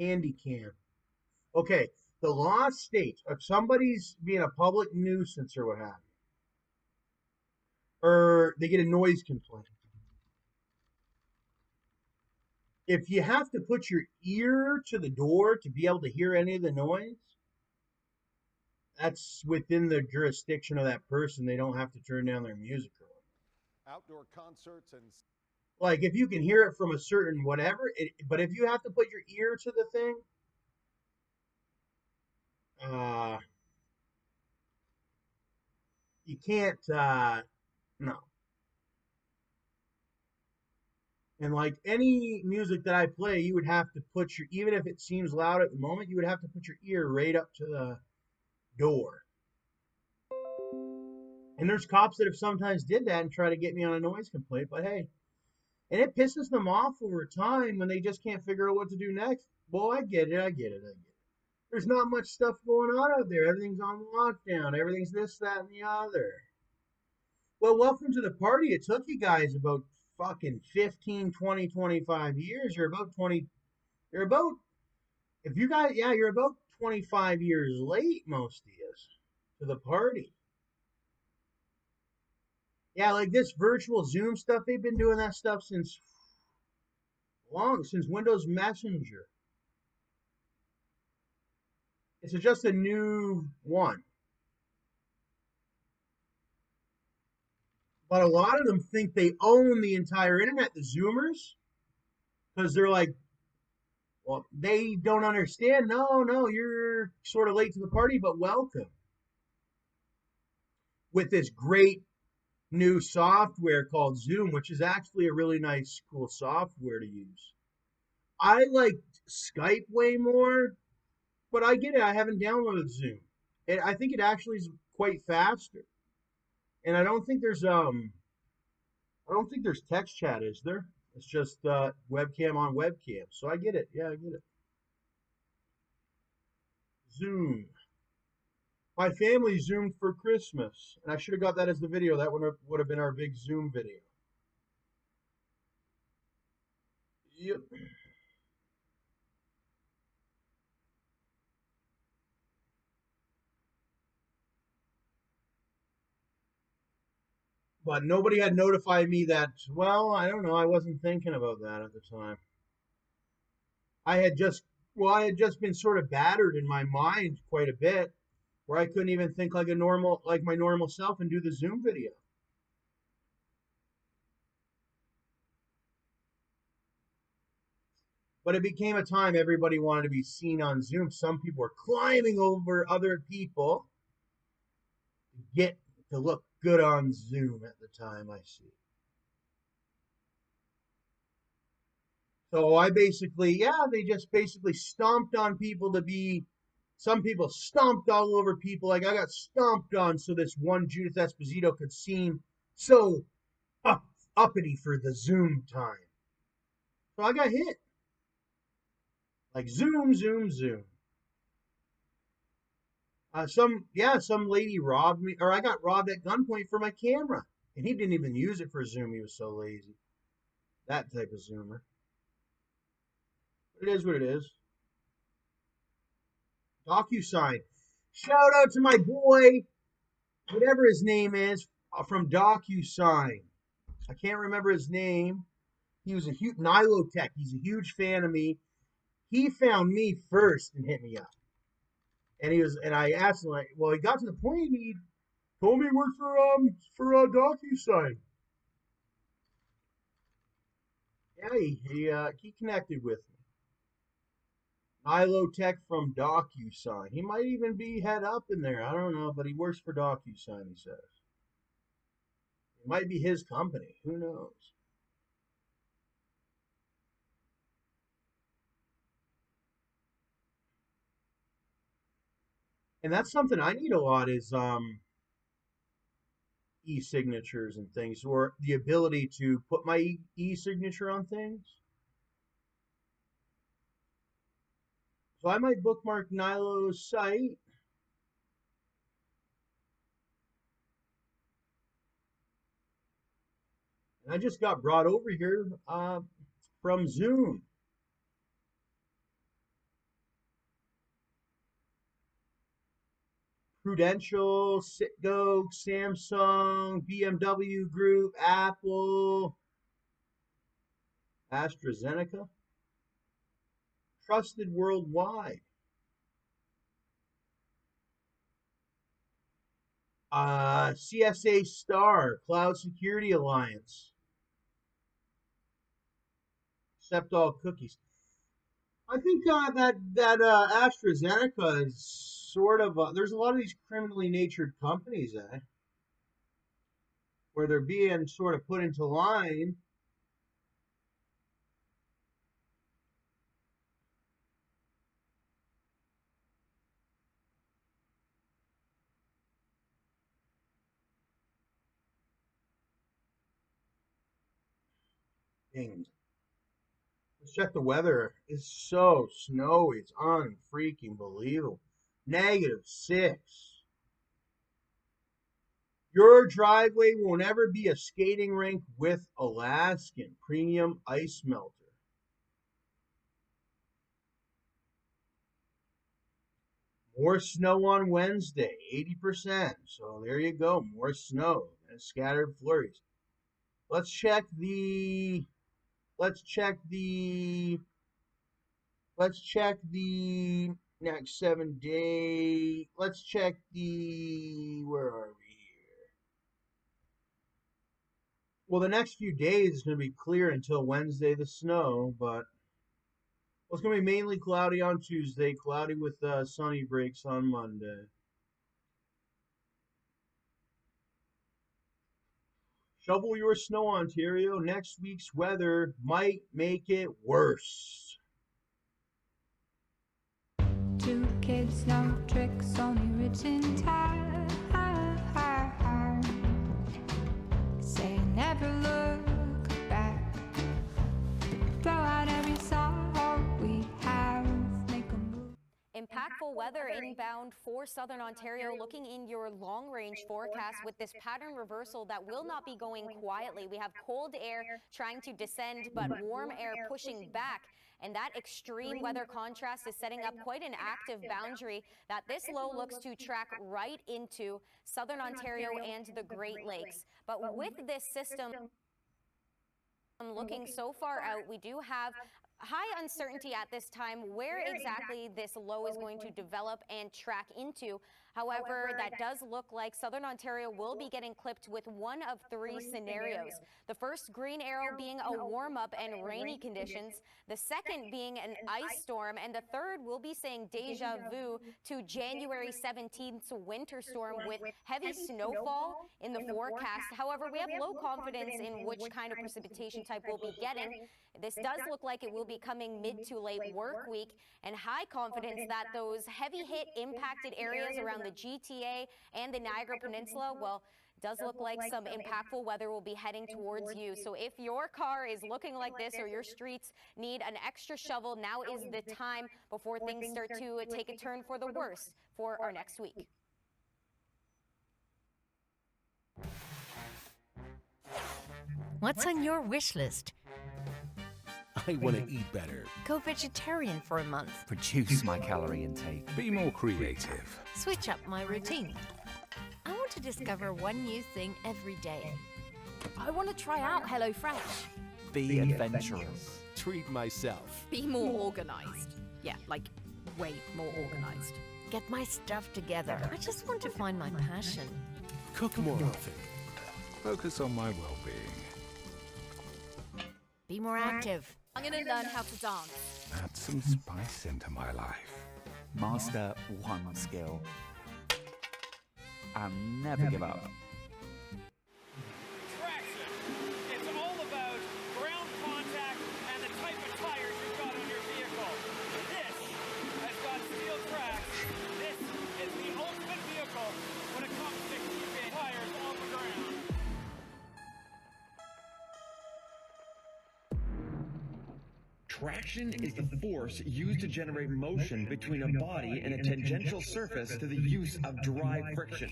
handy cam. Okay, the law states if somebody's being a public nuisance or what have you, or they get a noise complaint, if you have to put your ear to the door to be able to hear any of the noise, that's within the jurisdiction of that person. They don't have to turn down their music or whatever. Outdoor concerts and Like if you can hear it from a certain whatever, but if you have to put your ear to the thing, uh, you can't. No. And like any music that I play, you would have to put your, even if it seems loud at the moment, you would have to put your ear right up to the door. And there's cops that have sometimes did that and try to get me on a noise complaint, but hey, and it pisses them off over time when they just can't figure out what to do next. Well, I get it, I get it, I get it. There's not much stuff going on out there. Everything's on lockdown. Everything's this, that, and the other. Well, welcome to the party. It took you guys about fucking 15, 20, 25 years. You're about 20, you're about, if you guys, yeah, you're about 25 years late, most of you, to the party. Yeah, like this virtual Zoom stuff, they've been doing that stuff since since Windows Messenger. It's just a new one. But a lot of them think they own the entire internet, the Zoomers, because they're like, well, they don't understand. No, no, you're sort of late to the party, but welcome. With this great new software called Zoom, which is actually a really nice, cool software to use. I like Skype way more, but I get it. I haven't downloaded Zoom. I think it actually is quite faster. And I don't think there's text chat, is there? It's just webcam on webcam. So I get it. Yeah, I get it. Zoom. My family zoomed for Christmas, and I should have got that as the video. That would have been our big Zoom video. Yep. But nobody had notified me that. Well, I don't know. I wasn't thinking about that at the time. I had just I had just been sort of battered in my mind quite a bit, where I couldn't even think like a normal, like my normal self, and do the Zoom video. But it became a time everybody wanted to be seen on Zoom. Some people were climbing over other people to get to look good on Zoom at the time, I see. So I basically, yeah, they just basically stomped on people to be. Some people stomped all over people. Like I got stomped on so this one Judith Esposito could seem so up, uppity for the Zoom time. So I got hit. Like zoom, zoom, zoom. Some lady robbed me, or I got robbed at gunpoint for my camera, and he didn't even use it for Zoom. He was so lazy. That type of Zoomer. But it is what it is. DocuSign. Shout out to my boy, whatever his name is, from DocuSign. I can't remember his name. He was a huge Nilotech. He's a huge fan of me. He found me first and hit me up. And I asked him like, well, he got to the point he told me he worked for DocuSign. Yeah, he connected with me. Nilotech from DocuSign. He might even be head up in there. I don't know, but he works for DocuSign. He says it might be his company. Who knows? And that's something I need a lot is e-signatures and things, or the ability to put my e-signature on things. So I might bookmark Nilo's site. And I just got brought over here from Zoom. Prudential, Citgo, Samsung, BMW Group, Apple, AstraZeneca. Trusted worldwide. CSA Star, Cloud Security Alliance. Accept all cookies. I think that AstraZeneca is sort of there's a lot of these criminally natured companies, where they're being sort of put into line. Things. Let's check the weather. It's so snowy. It's unfreaking believable. -6. Your driveway will never be a skating rink with Alaskan premium ice melter. More snow on Wednesday, 80%. So there you go. More snow and scattered flurries. Let's check the next 7 day. Let's check where are we here? Well, the next few days is going to be clear until Wednesday, the snow, but it's going to be mainly cloudy on Tuesday, cloudy with sunny breaks on Monday. Shovel your snow, Ontario. Next week's weather might make it worse. 2 kids, no tricks, only written time. Say never look back. Throw out every sorrow we have. Make a move. Impactful weather inbound for southern Ontario. Looking in your long-range forecast with this pattern reversal that will not be going quietly. We have cold air trying to descend, but warm air pushing back. And that extreme weather contrast is setting up quite an active boundary that this low looks to track right into southern Ontario and the Great Lakes. But with this system looking so far out, we do have high uncertainty at this time where exactly this low is going to develop and track into. However, that does look like southern Ontario will be getting clipped with one of 3 scenarios. The first green arrow being a warm-up and rainy conditions, the second being an ice storm, and the third will be saying deja vu to January 17th's winter storm with heavy snowfall in the forecast. However, we have low confidence in which kind of precipitation type we'll be getting. This does look like it will be coming mid to late work week, and high confidence that those heavy hit impacted areas around the GTA and the Niagara Peninsula, well, does look like some impactful weather will be heading towards you. So if your car is looking like this or your streets need an extra shovel, now is the time before things start to take a turn for the worse for our next week. What's on your wish list? I want to eat better. Go vegetarian for a month. Reduce my calorie intake. Be more creative. Switch up my routine. I want to discover one new thing every day. I want to try out HelloFresh. Be adventurous. Treat myself. Be more organized. Yeah, like way more organized. Get my stuff together. I just want to find my passion. Cook more often. Focus on my well-being. Be more active. I'm going to learn how to dance. Add some spice into my life. Master one skill. And never give up. Traction. It's all about ground contact and the type of tires you've got on your vehicle. This has got steel tracks. This is the ultimate vehicle when it comes to keeping tires on the ground. Traction is the force used to generate motion between a body and a tangential surface to the use of drive friction.